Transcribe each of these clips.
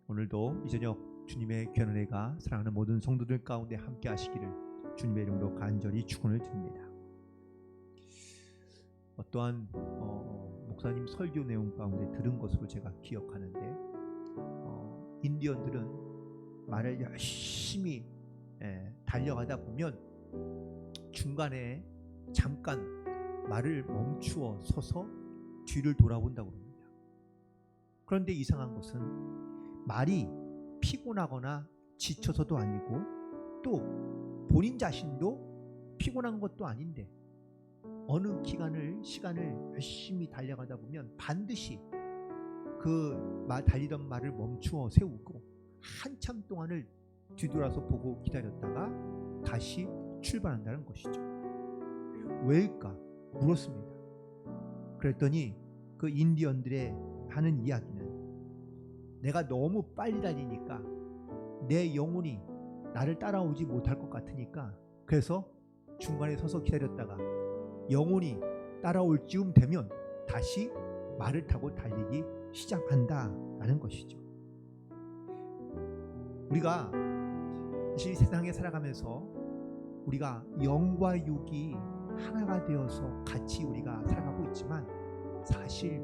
오늘도 이 저녁 주님의 귀한 은혜가 사랑하는 모든 성도들 가운데 함께 하시기를 주님의 이름으로 간절히 축원을 드립니다. 어떠한 목사님 설교 내용 가운데 들은 것으로 제가 기억하는데 인디언들은 말을 열심히 달려가다 보면 중간에 잠깐 말을 멈추어 서서 뒤를 돌아본다고 합니다. 그런데 이상한 것은 말이 피곤하거나 지쳐서도 아니고 또 본인 자신도 피곤한 것도 아닌데 어느 시간을 열심히 달려가다 보면 반드시 그 달리던 말을 멈추어 세우고 한참 동안을 뒤돌아서 보고 기다렸다가 다시 출발한다는 것이죠. 왜일까? 물었습니다. 그랬더니 그 인디언들의 하는 이야기는 내가 너무 빨리 달리니까 내 영혼이 나를 따라오지 못할 것 같으니까 그래서 중간에 서서 기다렸다가 영혼이 따라올 즈음 되면 다시 말을 타고 달리기 시작한다라는 것이죠. 우리가 사실 세상에 살아가면서 우리가 영과 육이 하나가 되어서 같이 우리가 살아가고 있지만 사실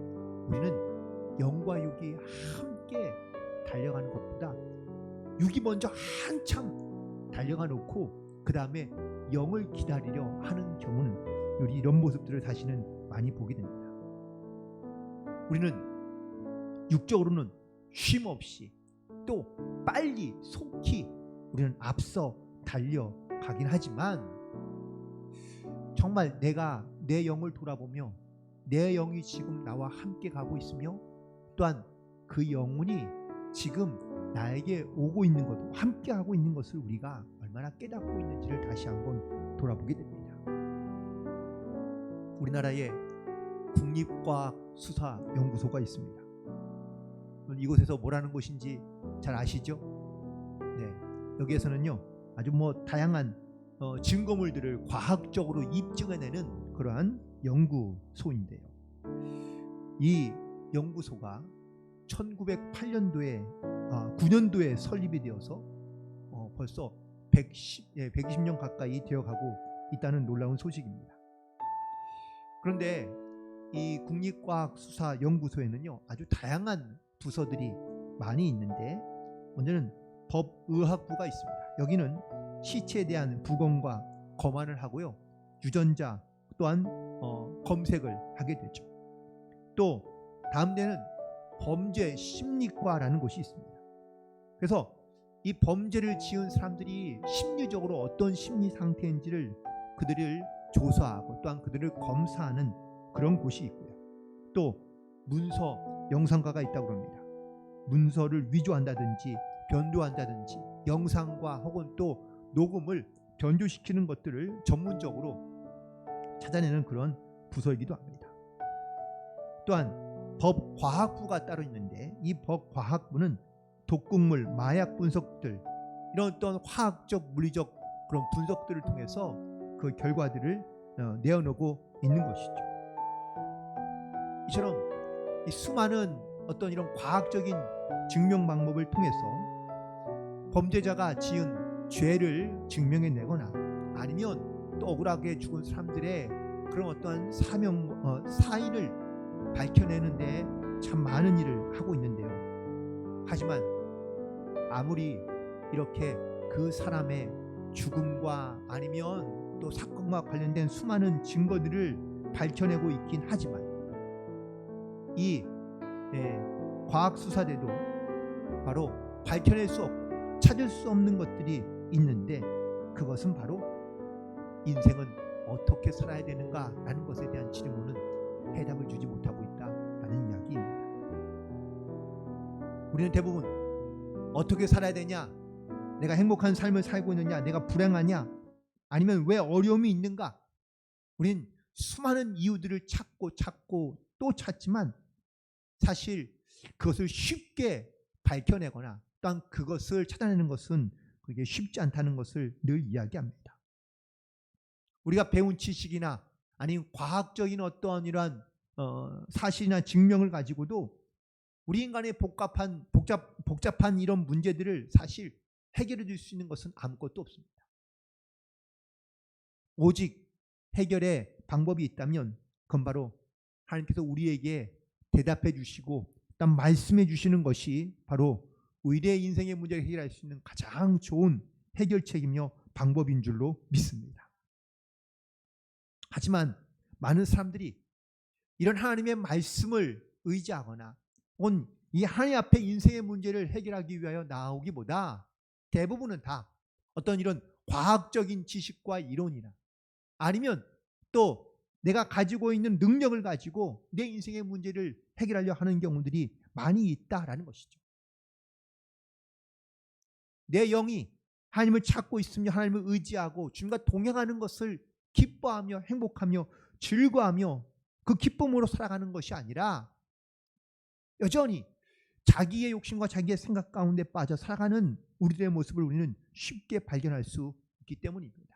우리는 영과 육이 함께 달려가는 것보다 육이 먼저 한참 달려가 놓고 그 다음에 영을 기다리려 하는 경우는 우리 이런 모습들을 사실은 많이 보게 됩니다. 우리는 육적으로는 쉼 없이 또 빨리 속히 우리는 앞서 달려가긴 하지만 정말 내가 내 영을 돌아보며 내 영이 지금 나와 함께 가고 있으며 또한 그 영혼이 지금 나에게 오고 있는 것, 함께 하고 있는 것을 우리가 얼마나 깨닫고 있는지를 다시 한번 돌아보게 됩니다. 우리나라에 국립과학수사연구소가 있습니다. 이곳에서 뭐라는 곳인지 잘 아시죠? 네, 여기에서는요 아주 다양한 증거물들을 과학적으로 입증해내는 그러한 연구소인데요. 이 연구소가 1908년도에 9년도에 설립이 되어서 벌써 120년 가까이 되어가고 있다는 놀라운 소식입니다. 그런데 이 국립과학수사연구소에는요 아주 다양한 부서들이 많이 있는데 먼저는 법의학부가 있습니다. 여기는 시체에 대한 부검과 검안을 하고요 유전자 또한 검색을 하게 되죠. 또 다음 데는 범죄 심리과라는 곳이 있습니다. 그래서 이 범죄를 지은 사람들이 심리적으로 어떤 심리 상태인지를 그들을 조사하고 또한 그들을 검사하는 그런 곳이 있고요. 또 문서 영상가가 있다고 합니다. 문서를 위조한다든지 변조한다든지 영상과 혹은 또 녹음을 변조시키는 것들을 전문적으로 찾아내는 그런 부서이기도 합니다. 또한 법과학부가 따로 있는데 이 법과학부는 독극물, 마약 분석들 이런 어떤 화학적, 물리적 그런 분석들을 통해서 그 결과들을 내어놓고 있는 것이죠. 이처럼 이 수많은 어떤 이런 과학적인 증명 방법을 통해서 범죄자가 지은 죄를 증명해내거나 아니면 또 억울하게 죽은 사람들의 그런 어떠한 사인을 밝혀내는데 참 많은 일을 하고 있는데요. 하지만 아무리 이렇게 그 사람의 죽음과 아니면 또 사건과 관련된 수많은 증거들을 밝혀내고 있긴 하지만 이 과학수사대도 바로 밝혀낼 수 없고 찾을 수 없는 것들이 있는데 그것은 바로 인생은 어떻게 살아야 되는가라는 것에 대한 질문은 해답을 주지 못하고 있다라는 이야기입니다. 우리는 대부분 어떻게 살아야 되냐, 내가 행복한 삶을 살고 있느냐, 내가 불행하냐, 아니면 왜 어려움이 있는가, 우린 수많은 이유들을 찾고 또 찾지만 사실 그것을 쉽게 밝혀내거나 또한 그것을 찾아내는 것은 그게 쉽지 않다는 것을 늘 이야기합니다. 우리가 배운 지식이나 아니면 과학적인 어떠한 이러한 사실이나 증명을 가지고도 우리 인간의 복잡한 이런 문제들을 사실 해결해 줄 수 있는 것은 아무것도 없습니다. 오직 해결의 방법이 있다면 그건 바로 하나님께서 우리에게 대답해 주시고 일단 말씀해 주시는 것이 바로 우리의 인생의 문제를 해결할 수 있는 가장 좋은 해결책이며 방법인 줄로 믿습니다. 하지만 많은 사람들이 이런 하나님의 말씀을 의지하거나 혹은 이 하나님 앞에 인생의 문제를 해결하기 위하여 나오기보다 대부분은 다 어떤 이런 과학적인 지식과 이론이나 아니면 또 내가 가지고 있는 능력을 가지고 내 인생의 문제를 해결하려 하는 경우들이 많이 있다라는 것이죠. 내 영이 하나님을 찾고 있으며 하나님을 의지하고 주님과 동행하는 것을 기뻐하며 행복하며 즐거워하며 그 기쁨으로 살아가는 것이 아니라 여전히 자기의 욕심과 자기의 생각 가운데 빠져 살아가는 우리들의 모습을 우리는 쉽게 발견할 수 있기 때문입니다.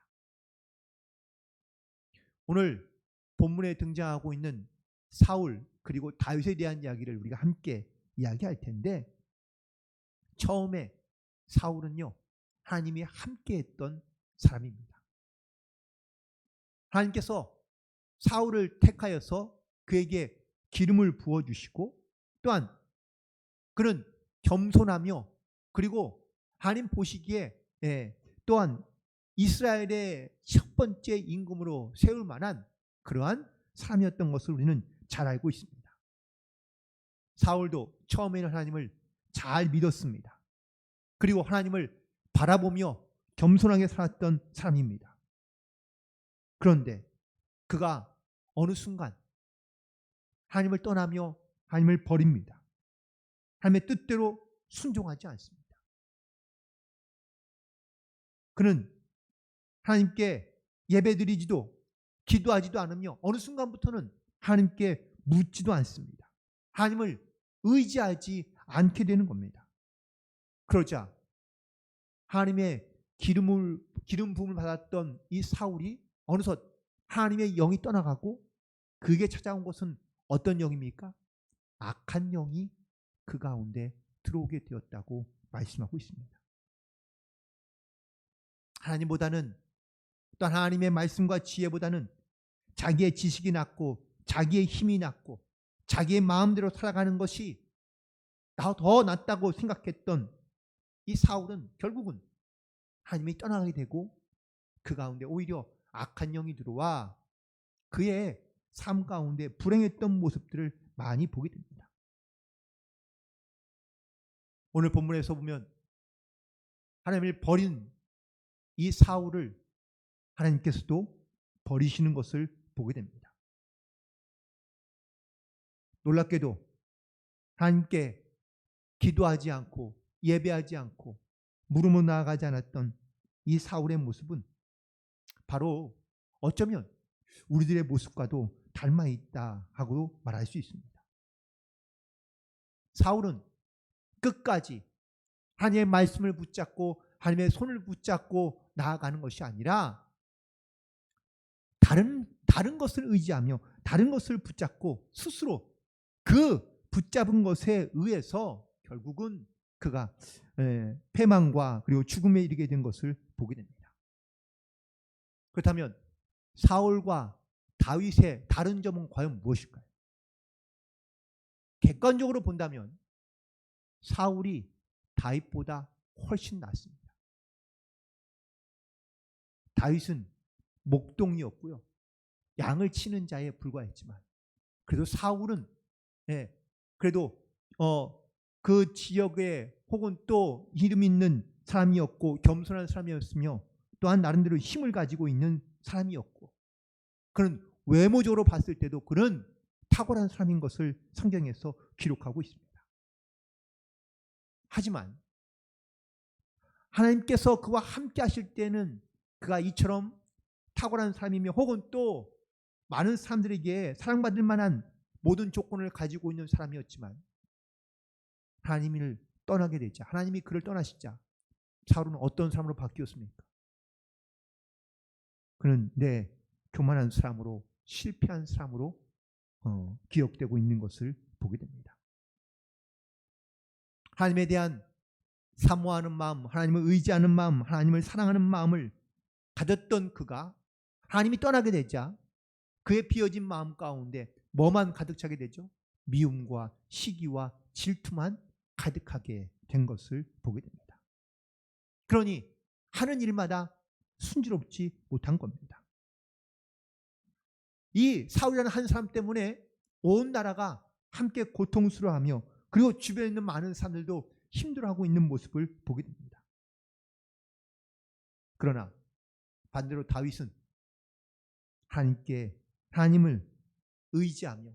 오늘 본문에 등장하고 있는 사울 그리고 다윗에 대한 이야기를 우리가 함께 이야기할 텐데 처음에 사울은요 하나님이 함께했던 사람입니다. 하나님께서 사울을 택하여서 그에게 기름을 부어주시고 또한 그는 겸손하며 그리고 하나님 보시기에 또한 이스라엘의 첫 번째 임금으로 세울 만한 그러한 사람이었던 것을 우리는 잘 알고 있습니다. 사울도 처음에는 하나님을 잘 믿었습니다. 그리고 하나님을 바라보며 겸손하게 살았던 사람입니다. 그런데 그가 어느 순간 하나님을 떠나며 하나님을 버립니다. 하나님의 뜻대로 순종하지 않습니다. 그는 하나님께 예배드리지도 기도하지도 않으며 어느 순간부터는 하나님께 묻지도 않습니다. 하나님을 의지하지 않게 되는 겁니다. 그러자 하나님의 기름 부음을 받았던 이 사울이 어느덧 하나님의 영이 떠나가고 그에게 찾아온 것은 어떤 영입니까? 악한 영이 그 가운데 들어오게 되었다고 말씀하고 있습니다. 하나님보다는 또한 하나님의 말씀과 지혜보다는 자기의 지식이 낫고 자기의 힘이 낫고 자기의 마음대로 살아가는 것이 더 낫다고 생각했던 이 사울은 결국은 하나님이 떠나게 되고 그 가운데 오히려 악한 영이 들어와 그의 삶 가운데 불행했던 모습들을 많이 보게 됩니다. 오늘 본문에서 보면 하나님을 버린 이 사울을 하나님께서도 버리시는 것을 보게 됩니다. 놀랍게도 하나님께 기도하지 않고 예배하지 않고 물음으로 나아가지 않았던 이 사울의 모습은 바로 어쩌면 우리들의 모습과도 닮아 있다 하고 말할 수 있습니다. 사울은 끝까지 하나님의 말씀을 붙잡고 하나님의 손을 붙잡고 나아가는 것이 아니라 다른 것을 의지하며 다른 것을 붙잡고 스스로 그 붙잡은 것에 의해서 결국은 그가 패망과 그리고 죽음에 이르게 된 것을 보게 됩니다. 그렇다면 사울과 다윗의 다른 점은 과연 무엇일까요? 객관적으로 본다면 사울이 다윗보다 훨씬 낫습니다. 다윗은 목동이었고요. 양을 치는 자에 불과했지만 그래도 사울은 그래도 그 지역에 혹은 또 이름 있는 사람이었고 겸손한 사람이었으며 또한 나름대로 힘을 가지고 있는 사람이었고 그는 외모적으로 봤을 때도 그는 탁월한 사람인 것을 성경에서 기록하고 있습니다. 하지만 하나님께서 그와 함께 하실 때는 그가 이처럼 탁월한 사람이며 혹은 또 많은 사람들에게 사랑받을 만한 모든 조건을 가지고 있는 사람이었지만 하나님을 떠나게 되자 하나님이 그를 떠나시자 사울은 어떤 사람으로 바뀌었습니까? 그는 교만한 사람으로 실패한 사람으로 기억되고 있는 것을 보게 됩니다. 하나님에 대한 사모하는 마음, 하나님을 의지하는 마음, 하나님을 사랑하는 마음을 가졌던 그가 하나님이 떠나게 되자 그의 비어진 마음 가운데 뭐만 가득 차게 되죠? 미움과 시기와 질투만 가득하게 된 것을 보게 됩니다. 그러니 하는 일마다 순조롭지 못한 겁니다. 이 사울이라는 한 사람 때문에 온 나라가 함께 고통스러워하며 그리고 주변에 있는 많은 사람들도 힘들어하고 있는 모습을 보게 됩니다. 그러나 반대로 다윗은 하나님을 의지하며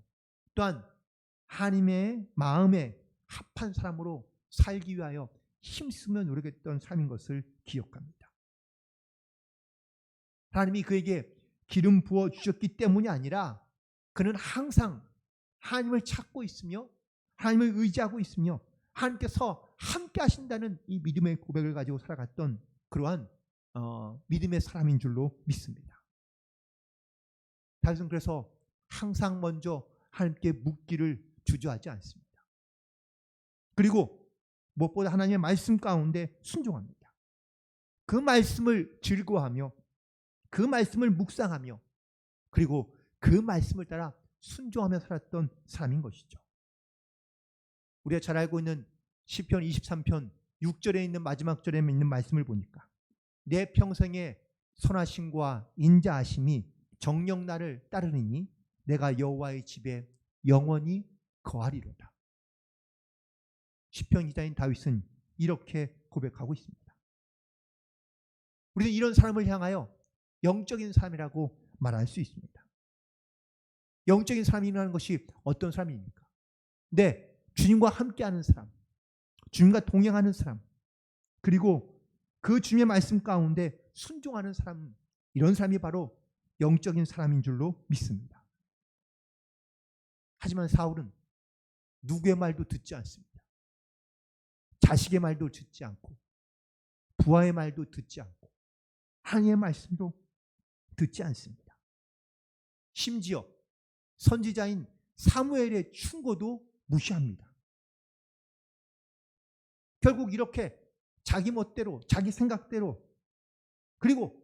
또한 하나님의 마음에 합한 사람으로 살기 위하여 힘쓰며 노력했던 삶인 것을 기억합니다. 하나님이 그에게 기름 부어 주셨기 때문이 아니라 그는 항상 하나님을 찾고 있으며 하나님을 의지하고 있으며 하나님께서 함께 하신다는 이 믿음의 고백을 가지고 살아갔던 그러한 믿음의 사람인 줄로 믿습니다. 다윗은 그래서 항상 먼저 하나님께 묻기를 주저하지 않습니다. 그리고 무엇보다 하나님의 말씀 가운데 순종합니다. 그 말씀을 즐거워하며 그 말씀을 묵상하며 그리고 그 말씀을 따라 순종하며 살았던 사람인 것이죠. 우리가 잘 알고 있는 시편 23편 6절에 있는 마지막 절에 있는 말씀을 보니까 내 평생의 선하심과 인자하심이 정녕 나를 따르니 내가 여호와의 집에 영원히 거하리로다. 시편 기자인 다윗은 이렇게 고백하고 있습니다. 우리는 이런 사람을 향하여 영적인 사람이라고 말할 수 있습니다. 영적인 사람이라는 것이 어떤 사람입니까? 네, 주님과 함께하는 사람, 주님과 동행하는 사람, 그리고 그 주님의 말씀 가운데 순종하는 사람, 이런 사람이 바로 영적인 사람인 줄로 믿습니다. 하지만 사울은 누구의 말도 듣지 않습니다. 자식의 말도 듣지 않고 부하의 말도 듣지 않고 하나님의 말씀도 듣지 않습니다. 심지어 선지자인 사무엘의 충고도 무시합니다. 결국 이렇게 자기 멋대로 자기 생각대로 그리고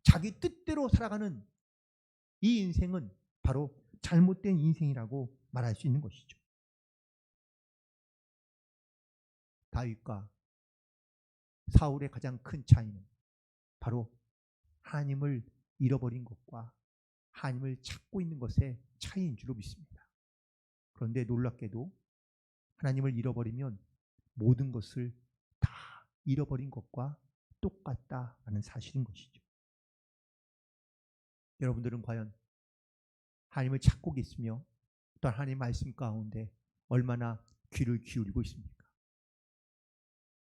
자기 뜻대로 살아가는 이 인생은 바로 잘못된 인생이라고 말할 수 있는 것이죠. 다윗과 사울의 가장 큰 차이는 바로 하나님을 잃어버린 것과 하나님을 찾고 있는 것의 차이인 줄로 믿습니다. 그런데 놀랍게도 하나님을 잃어버리면 모든 것을 다 잃어버린 것과 똑같다라는 사실인 것이죠. 여러분들은 과연 하나님을 찾고 계시며 또 하나님의 말씀 가운데 얼마나 귀를 기울이고 있습니까?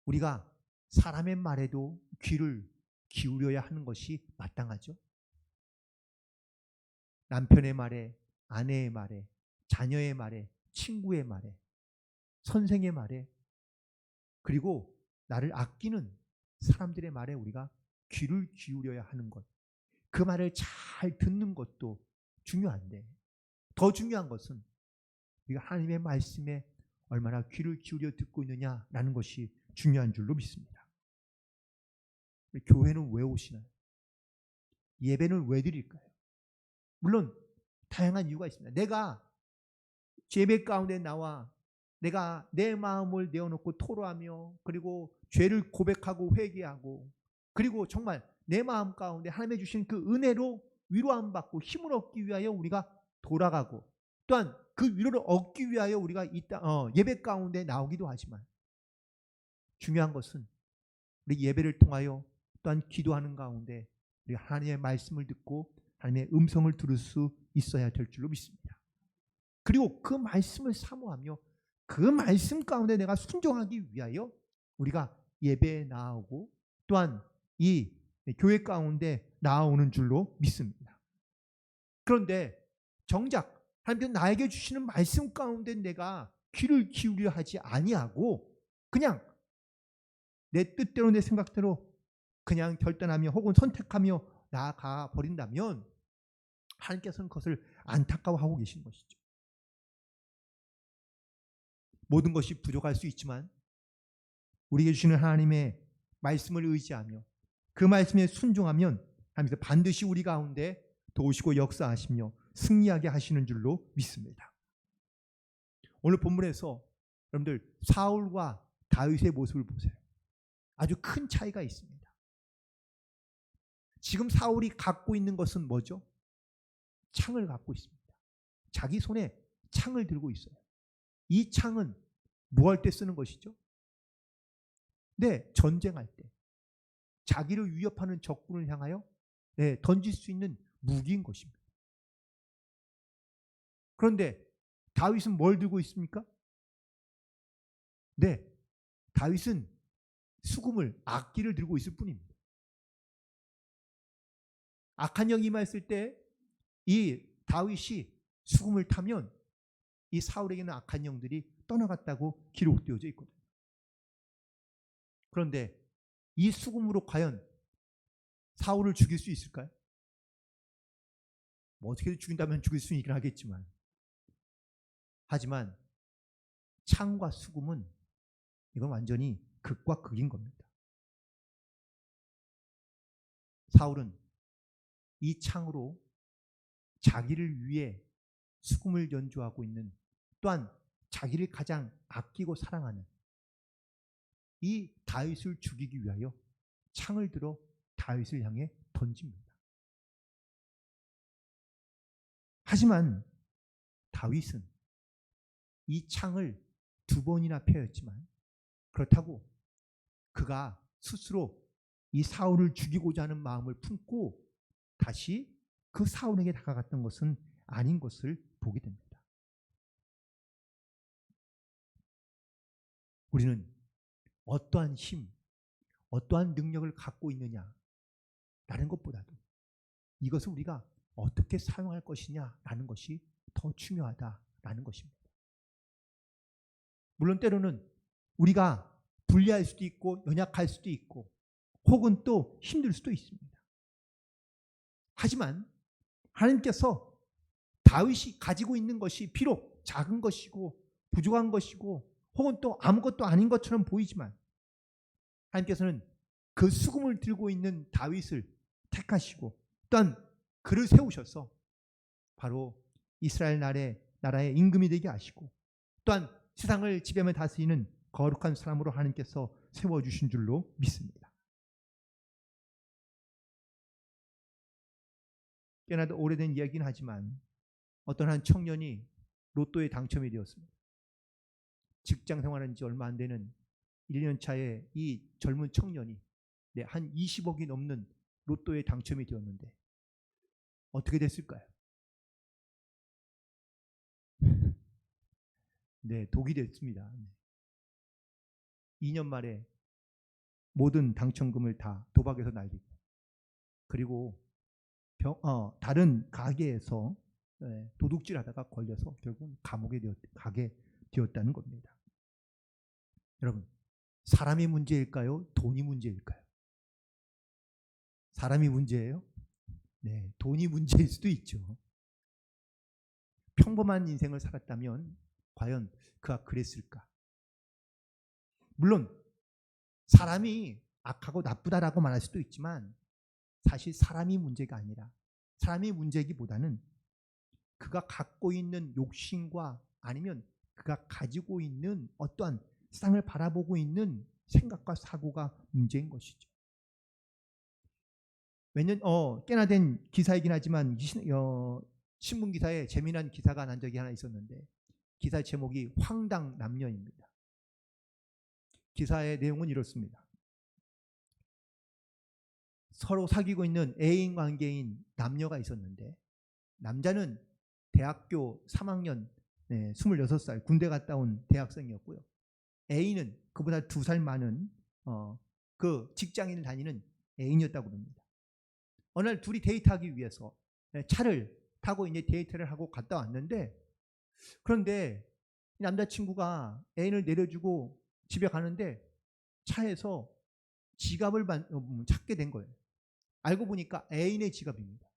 우리가 사람의 말에도 귀를 기울여야 하는 것이 마땅하죠. 남편의 말에, 아내의 말에, 자녀의 말에, 친구의 말에, 선생의 말에, 그리고 나를 아끼는 사람들의 말에 우리가 귀를 기울여야 하는 것. 그 말을 잘 듣는 것도 중요한데 더 중요한 것은 우리가 하나님의 말씀에 얼마나 귀를 기울여 듣고 있느냐라는 것이 중요한 줄로 믿습니다. 교회는 왜 오시나요? 예배는 왜 드릴까요? 물론 다양한 이유가 있습니다. 내가 예배 가운데 나와 내가 내 마음을 내어놓고 토로하며 그리고 죄를 고백하고 회개하고 그리고 정말 내 마음 가운데 하나님의 주신 그 은혜로 위로함 받고 힘을 얻기 위하여 우리가 돌아가고 또한 그 위로를 얻기 위하여 우리가 예배 가운데 나오기도 하지만 중요한 것은 우리 예배를 통하여 또한 기도하는 가운데 우리가 하나님의 말씀을 듣고 하나님의 음성을 들을 수 있어야 될 줄로 믿습니다. 그리고 그 말씀을 사모하며 그 말씀 가운데 내가 순종하기 위하여 우리가 예배에 나오고 또한 이 교회 가운데 나오는 줄로 믿습니다. 그런데 정작 하나님께서 나에게 주시는 말씀 가운데 내가 귀를 기울여 하지 아니하고 그냥 내 뜻대로 내 생각대로 그냥 결단하며 혹은 선택하며 나아가 버린다면 하나님께서는 그것을 안타까워하고 계신 것이죠. 모든 것이 부족할 수 있지만 우리에게 주시는 하나님의 말씀을 의지하며 그 말씀에 순종하면 하나님께서 반드시 우리 가운데 도우시고 역사하시며 승리하게 하시는 줄로 믿습니다. 오늘 본문에서 여러분들 사울과 다윗의 모습을 보세요. 아주 큰 차이가 있습니다. 지금 사울이 갖고 있는 것은 뭐죠? 창을 갖고 있습니다. 자기 손에 창을 들고 있어요. 이 창은 뭐 할 때 쓰는 것이죠? 네, 전쟁할 때. 자기를 위협하는 적군을 향하여 던질 수 있는 무기인 것입니다. 그런데 다윗은 뭘 들고 있습니까? 네, 다윗은 수금을, 악기를 들고 있을 뿐입니다. 악한 영이 임했을 때 이 다윗이 수금을 타면 이 사울에게는 악한 영들이 떠나갔다고 기록되어져 있거든요. 그런데 이 수금으로 과연 사울을 죽일 수 있을까요? 뭐 어떻게든 죽인다면 죽일 수 있긴 하겠지만, 하지만 창과 수금은 이건 완전히 극과 극인 겁니다. 사울은 이 창으로 자기를 위해 수금을 연주하고 있는, 또한 자기를 가장 아끼고 사랑하는 이 다윗을 죽이기 위하여 창을 들어 다윗을 향해 던집니다. 하지만 다윗은 이 창을 2번이나 펴였지만 그렇다고 그가 스스로 이 사울을 죽이고자 하는 마음을 품고 다시 그 사울에게 다가갔던 것은 아닌 것을 보게 됩니다. 우리는 어떠한 힘, 어떠한 능력을 갖고 있느냐라는 것보다도 이것을 우리가 어떻게 사용할 것이냐라는 것이 더 중요하다라는 것입니다. 물론 때로는 우리가 불리할 수도 있고 연약할 수도 있고 혹은 또 힘들 수도 있습니다. 하지만 하나님께서 다윗이 가지고 있는 것이 비록 작은 것이고 부족한 것이고 혹은 또 아무것도 아닌 것처럼 보이지만 하나님께서는 그 수금을 들고 있는 다윗을 택하시고 또한 그를 세우셔서 바로 이스라엘 나라의 임금이 되게 하시고 또한 세상을 지배하며 다스리는 거룩한 사람으로 하나님께서 세워주신 줄로 믿습니다. 꽤나 오래된 이야기긴 하지만 어떤 한 청년이 로또에 당첨이 되었습니다. 직장 생활한 지 얼마 안 되는 1년 차에 이 젊은 청년이 한 20억이 넘는 로또에 당첨이 되었는데 어떻게 됐을까요? 네, 독이 됐습니다. 2년 만에 모든 당첨금을 다 도박에서 날리고 그리고 다른 가게에서 도둑질하다가 걸려서 결국 감옥에 가게 되었다는 겁니다. 여러분, 사람이 문제일까요? 돈이 문제일까요? 사람이 문제예요? 네, 돈이 문제일 수도 있죠. 평범한 인생을 살았다면 과연 그가 그랬을까? 물론 사람이 악하고 나쁘다라고 말할 수도 있지만 사실 사람이 문제가 아니라 사람이 문제이기보다는 그가 갖고 있는 욕심과 아니면 그가 가지고 있는 어떠한 세상을 바라보고 있는 생각과 사고가 문제인 것이죠. 꽤나 된 기사이긴 하지만 신문 기사에 재미난 기사가 난 적이 하나 있었는데 기사 제목이 황당 남녀입니다. 기사의 내용은 이렇습니다. 서로 사귀고 있는 애인 관계인 남녀가 있었는데 남자는 대학교 3학년 26살 군대 갔다 온 대학생이었고요. 애인은 그보다 2살 많은 그 직장인을 다니는 애인이었다고 합니다. 어느 날 둘이 데이트하기 위해서 차를 타고 이제 데이트를 하고 갔다 왔는데 그런데 남자친구가 애인을 내려주고 집에 가는데 차에서 지갑을 찾게 된 거예요. 알고 보니까 애인의 지갑입니다.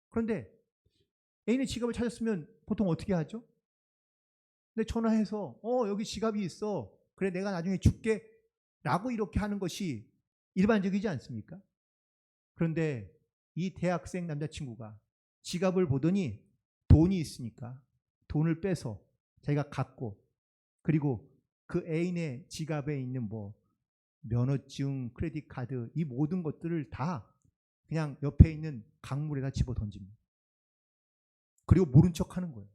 그런데 애인의 지갑을 찾았으면 보통 어떻게 하죠? 근데 전화해서 여기 지갑이 있어. 그래 내가 나중에 줄게 라고 이렇게 하는 것이 일반적이지 않습니까? 그런데 이 대학생 남자친구가 지갑을 보더니 돈이 있으니까 돈을 빼서 자기가 갖고, 그리고 그 애인의 지갑에 있는 뭐 면허증, 크레딧 카드, 이 모든 것들을 다 그냥 옆에 있는 강물에다 집어 던집니다. 그리고 모른 척 하는 거예요.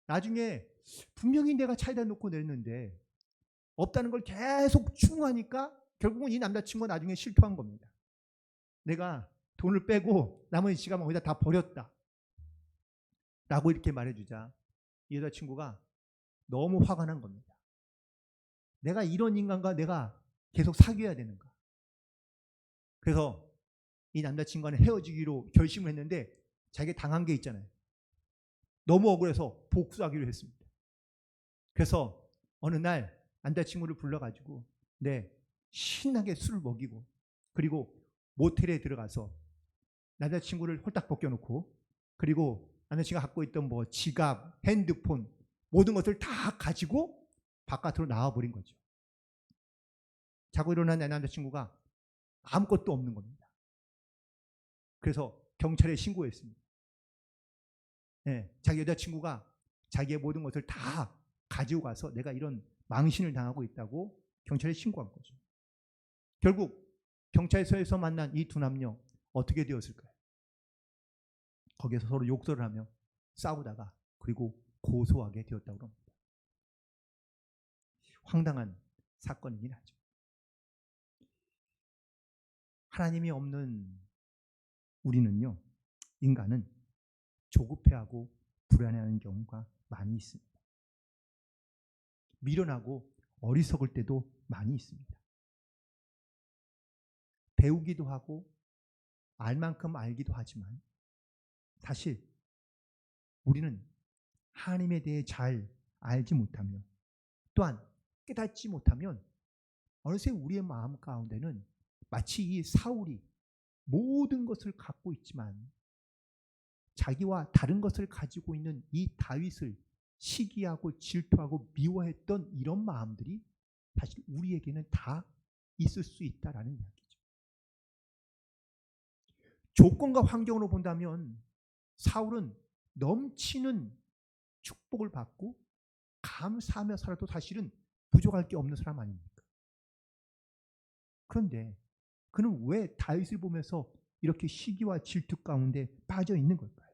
나중에 분명히 내가 차에다 놓고 내렸는데 없다는 걸 계속 추궁하니까 결국은 이 남자친구가 나중에 실토한 겁니다. 내가 돈을 빼고 나머지 지갑은 거기다 다 버렸다 라고 이렇게 말해주자 이 여자친구가 너무 화가 난 겁니다. 내가 이런 인간과 내가 계속 사귀어야 되는가. 그래서 이 남자친구와는 헤어지기로 결심을 했는데 자기가 당한 게 있잖아요. 너무 억울해서 복수하기로 했습니다. 그래서 어느 날 남자친구를 불러가지고 신나게 술을 먹이고, 그리고 모텔에 들어가서 남자친구를 홀딱 벗겨놓고, 그리고 남자친구가 갖고 있던 뭐 지갑, 핸드폰 모든 것을 다 가지고 바깥으로 나와버린 거죠. 자고 일어난 남자친구가 아무것도 없는 겁니다. 그래서 경찰에 신고했습니다. 자기 여자친구가 자기의 모든 것을 다 가지고 가서 내가 이런 망신을 당하고 있다고 경찰에 신고한 거죠. 결국 경찰서에서 만난 이 두 남녀 어떻게 되었을까요? 거기에서 서로 욕설을 하며 싸우다가 그리고 고소하게 되었다고 합니다. 황당한 사건이긴 하죠. 하나님이 없는 우리는요, 인간은 조급해하고 불안해하는 경우가 많이 있습니다. 미련하고 어리석을 때도 많이 있습니다. 배우기도 하고 알 만큼 알기도 하지만 사실 우리는 하나님에 대해 잘 알지 못하며 또한 깨닫지 못하면 어느새 우리의 마음 가운데는 마치 이 사울이 모든 것을 갖고 있지만 자기와 다른 것을 가지고 있는 이 다윗을 시기하고 질투하고 미워했던 이런 마음들이 사실 우리에게는 다 있을 수 있다라는 이야기죠. 조건과 환경으로 본다면 사울은 넘치는 축복을 받고 감사하며 살아도 사실은 부족할 게 없는 사람 아닙니까? 그런데 그는 왜 다윗을 보면서 이렇게 시기와 질투 가운데 빠져 있는 걸까요?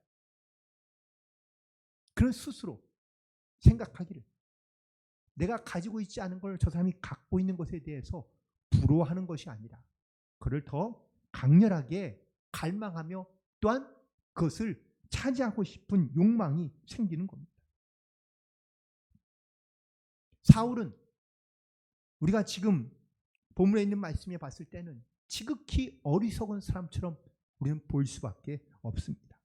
그는 스스로 생각하기를 내가 가지고 있지 않은 걸 저 사람이 갖고 있는 것에 대해서 부러워하는 것이 아니라 그를 더 강렬하게 갈망하며 또한 그것을 차지하고 싶은 욕망이 생기는 겁니다. 사울은 우리가 지금 본문에 있는 말씀에 봤을 때는 지극히 어리석은 사람처럼 우리는 볼 수밖에 없습니다.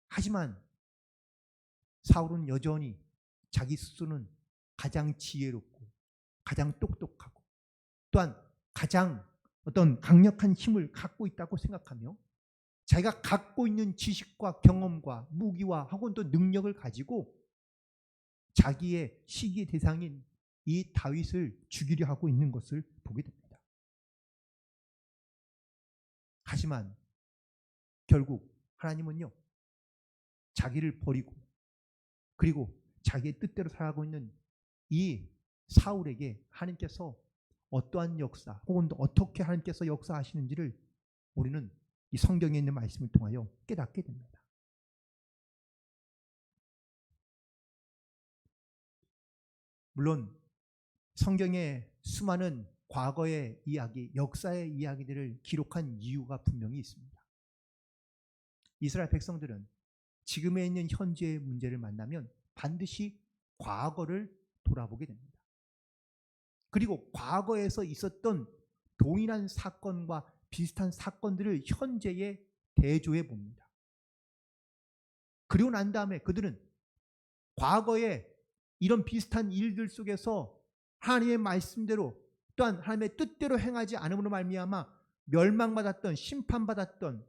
하지만 사울은 여전히 자기 스스로는 가장 지혜롭고 가장 똑똑하고 또한 가장 어떤 강력한 힘을 갖고 있다고 생각하며 자기가 갖고 있는 지식과 경험과 무기와 혹은 또 능력을 가지고 자기의 시기의 대상인 이 다윗을 죽이려 하고 있는 것을 보게 됩니다. 하지만 결국 하나님은요, 자기를 버리고 그리고 자기의 뜻대로 살아가고 있는 이 사울에게 하나님께서 어떠한 역사 혹은 또 어떻게 하나님께서 역사하시는지를 우리는 이 성경에 있는 말씀을 통하여 깨닫게 됩니다. 물론 성경에 수많은 과거의 이야기, 역사의 이야기들을 기록한 이유가 분명히 있습니다. 이스라엘 백성들은 지금에 있는 현재의 문제를 만나면 반드시 과거를 돌아보게 됩니다. 그리고 과거에서 있었던 동일한 사건과 비슷한 사건들을 현재에 대조해 봅니다. 그리고 난 다음에 그들은 과거에 이런 비슷한 일들 속에서 하나님의 말씀대로 또한 하나님의 뜻대로 행하지 않음으로 말미암아 멸망받았던, 심판받았던,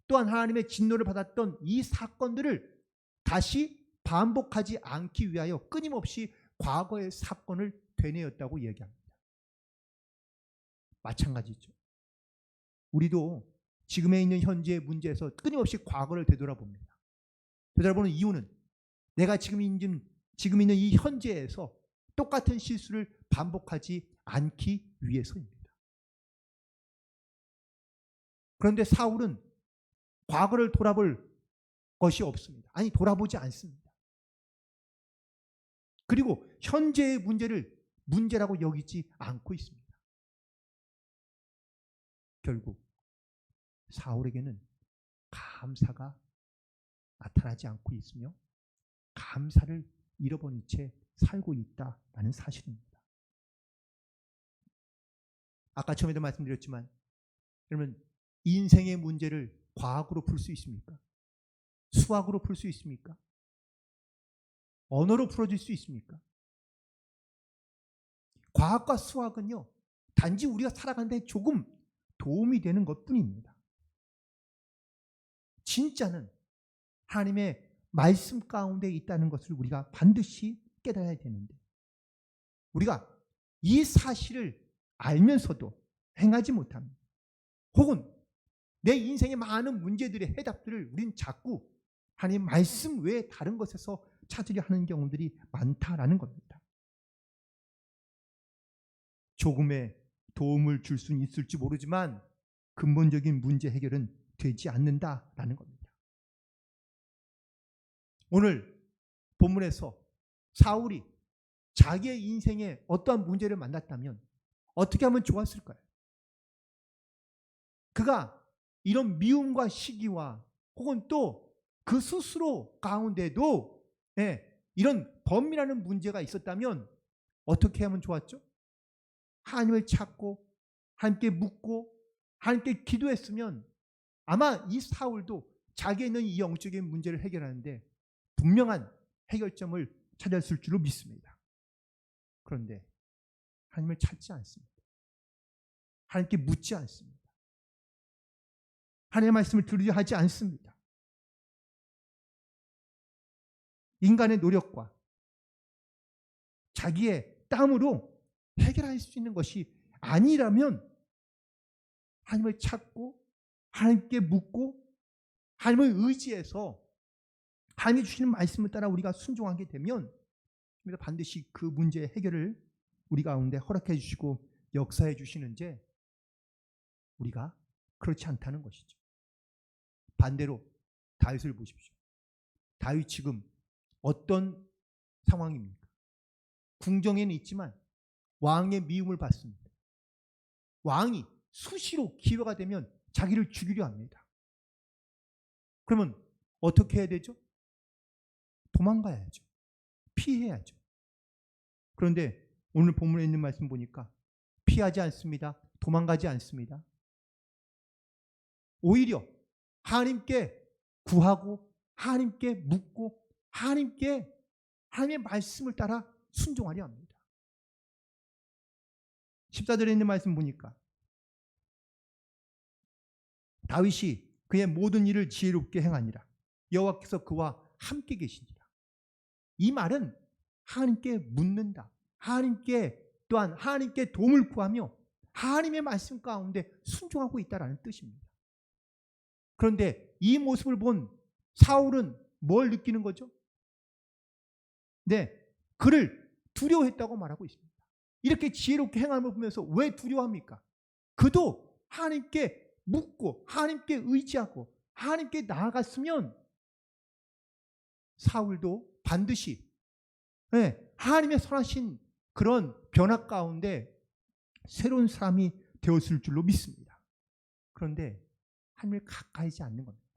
또한 하나님의 진노를 받았던 이 사건들을 다시 반복하지 않기 위하여 끊임없이 과거의 사건을 되뇌었다고 이야기합니다. 마찬가지죠. 우리도 지금에 있는 현재의 문제에서 끊임없이 과거를 되돌아봅니다. 되돌아보는 이유는 내가 지금 있는 이 현재에서 똑같은 실수를 반복하지 않기 위해서입니다. 그런데 사울은 과거를 돌아볼 것이 없습니다. 아니, 돌아보지 않습니다. 그리고 현재의 문제를 문제라고 여기지 않고 있습니다. 결국 사울에게는 감사가 나타나지 않고 있으며 감사를 잃어버린 채 살고 있다라는 사실입니다. 아까 처음에도 말씀드렸지만 여러분, 인생의 문제를 과학으로 풀 수 있습니까? 수학으로 풀 수 있습니까? 언어로 풀어줄 수 있습니까? 과학과 수학은요, 단지 우리가 살아가는 데 조금 도움이 되는 것뿐입니다. 진짜는 하나님의 말씀 가운데 있다는 것을 우리가 반드시 깨달아야 되는데, 우리가 이 사실을 알면서도 행하지 못합니다. 혹은 내 인생의 많은 문제들의 해답들을 우리는 자꾸 하나님 말씀 외에 다른 것에서 찾으려 하는 경우들이 많다라는 겁니다. 조금의 도움을 줄 수는 있을지 모르지만 근본적인 문제 해결은 되지 않는다라는 겁니다. 오늘 본문에서 사울이 자기의 인생에 어떠한 문제를 만났다면 어떻게 하면 좋았을까요? 그가 이런 미움과 시기와 혹은 또 그 스스로 가운데도 이런 범이라는 문제가 있었다면 어떻게 하면 좋았죠? 하나님을 찾고 하나님께 묻고 하나님께 기도했으면 아마 이 사울도 자기에 있는 이 영적인 문제를 해결하는데 분명한 해결점을 찾았을 줄로 믿습니다. 그런데 하나님을 찾지 않습니다. 하나님께 묻지 않습니다. 하나님의 말씀을 들으려 하지 않습니다. 인간의 노력과 자기의 땀으로 해결할 수 있는 것이 아니라면 하나님을 찾고 하나님께 묻고 하나님을 의지해서 하나님이 주시는 말씀을 따라 우리가 순종하게 되면 반드시 그 문제의 해결을 우리 가운데 허락해 주시고 역사해 주시는지 우리가 그렇지 않다는 것이죠. 반대로 다윗을 보십시오. 다윗 지금 어떤 상황입니까? 궁정에는 있지만 왕의 미움을 받습니다. 왕이 수시로 기회가 되면 자기를 죽이려 합니다. 그러면 어떻게 해야 되죠? 도망가야죠. 피해야죠. 그런데 오늘 본문에 있는 말씀 보니까 피하지 않습니다. 도망가지 않습니다. 오히려 하나님께 구하고 하나님께 묻고 하나님의 말씀을 따라 순종하려 합니다. 14절에 있는 말씀 보니까 다윗이 그의 모든 일을 지혜롭게 행하니라. 여호와께서 그와 함께 계시니라. 이 말은 하나님께 묻는다. 또한 하나님께 도움을 구하며 하나님의 말씀 가운데 순종하고 있다라는 뜻입니다. 그런데 이 모습을 본 사울은 뭘 느끼는 거죠? 네, 그를 두려워했다고 말하고 있습니다. 이렇게 지혜롭게 행함을 보면서 왜 두려워합니까? 그도 하나님께 묻고 하나님께 의지하고 하나님께 나아갔으면 사울도 반드시 하나님의 선하신 그런 변화 가운데 새로운 사람이 되었을 줄로 믿습니다. 그런데 하나님을 가까이 하지 않는 겁니다.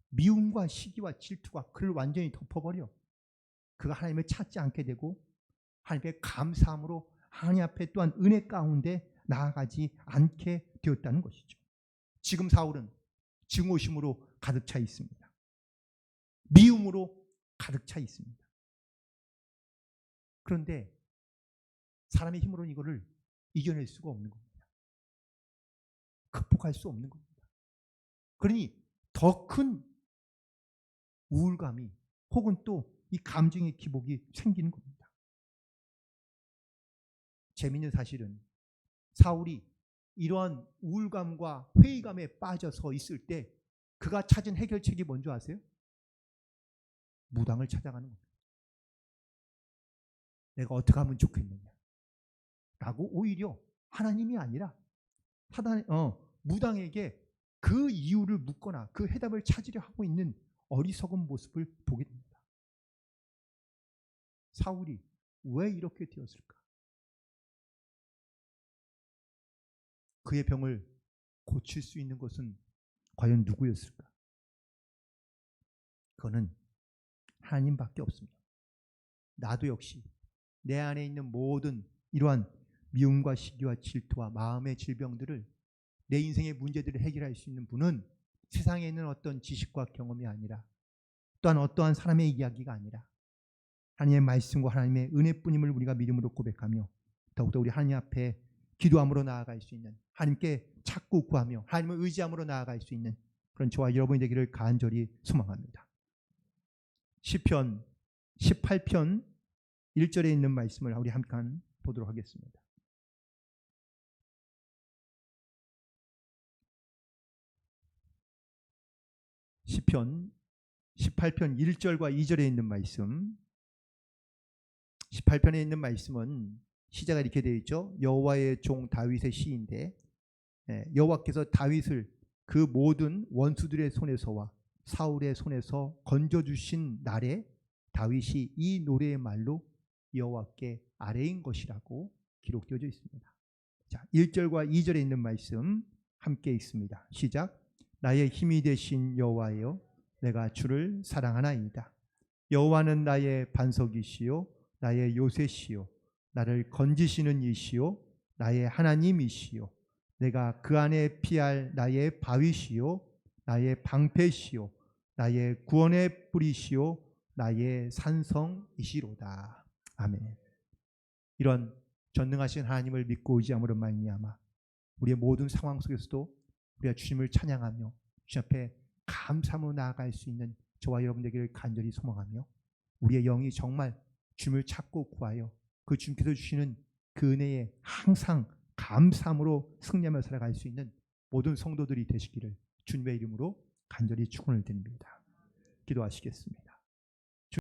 미움과 시기와 질투가 그를 완전히 덮어버려 그가 하나님을 찾지 않게 되고 하나님께 감사함으로 하나님 앞에 또한 은혜 가운데 나아가지 않게 되었다는 것이죠. 지금 사울은 증오심으로 가득 차 있습니다. 미움으로 가득 차 있습니다. 그런데 사람의 힘으로는 이거를 이겨낼 수가 없는 겁니다. 극복할 수 없는 겁니다. 그러니 더 큰 우울감이 혹은 또 이 감정의 기복이 생기는 겁니다. 재미있는 사실은 사울이 이러한 우울감과 회의감에 빠져서 있을 때 그가 찾은 해결책이 뭔지 아세요? 무당을 찾아가는 겁니다. 내가 어떻게 하면 좋겠느냐 라고 오히려 하나님이 아니라 무당에게 그 이유를 묻거나 그 해답을 찾으려 하고 있는 어리석은 모습을 보게 됩니다. 사울이 왜 이렇게 되었을까? 그의 병을 고칠 수 있는 것은 과연 누구였을까? 그거는 하나님밖에 없습니다. 나도 역시 내 안에 있는 모든 이러한 미움과 시기와 질투와 마음의 질병들을, 내 인생의 문제들을 해결할 수 있는 분은 세상에 있는 어떤 지식과 경험이 아니라, 또한 어떠한 사람의 이야기가 아니라 하나님의 말씀과 하나님의 은혜뿐임을 우리가 믿음으로 고백하며 더욱더 우리 하나님 앞에 기도함으로 나아갈 수 있는, 하나님께 찾고 구하며 하나님을 의지함으로 나아갈 수 있는 그런 저와 여러분이 되기를 간절히 소망합니다. 시편 18편 1절에 있는 말씀을 우리 함께 보도록 하겠습니다. 시편 18편 1절과 2절에 있는 말씀. 18편에 있는 말씀은 시작이 이렇게 되어 있죠. 여호와의 종 다윗의 시인데, 여호와께서 다윗을 그 모든 원수들의 손에서와 사울의 손에서 건져주신 날에 다윗이 이 노래의 말로 여호와께 아뢰인 것이라고 기록되어져 있습니다. 자, 1절과 2절에 있는 말씀 함께 읽습니다. 시작. 나의 힘이 되신 여호와여, 내가 주를 사랑하나이다. 여호와는 나의 반석이시요 나의 요새시요 나를 건지시는 이시요 나의 하나님이시요 내가 그 안에 피할 나의 바위시요 나의 방패시요 나의 구원의 뿌리시요 나의 산성이시로다. 아멘. 이런 전능하신 하나님을 믿고 의지함으로 말미암아 우리의 모든 상황 속에서도 우리가 주님을 찬양하며 주님 앞에 감사함으로 나아갈 수 있는 저와 여러분 되기를 간절히 소망하며, 우리의 영이 정말 주님을 찾고 구하여 그 주님께서 주시는 그 은혜에 항상 감사함으로 승리하며 살아갈 수 있는 모든 성도들이 되시기를 주님의 이름으로 간절히 축원을 드립니다. 기도하시겠습니다.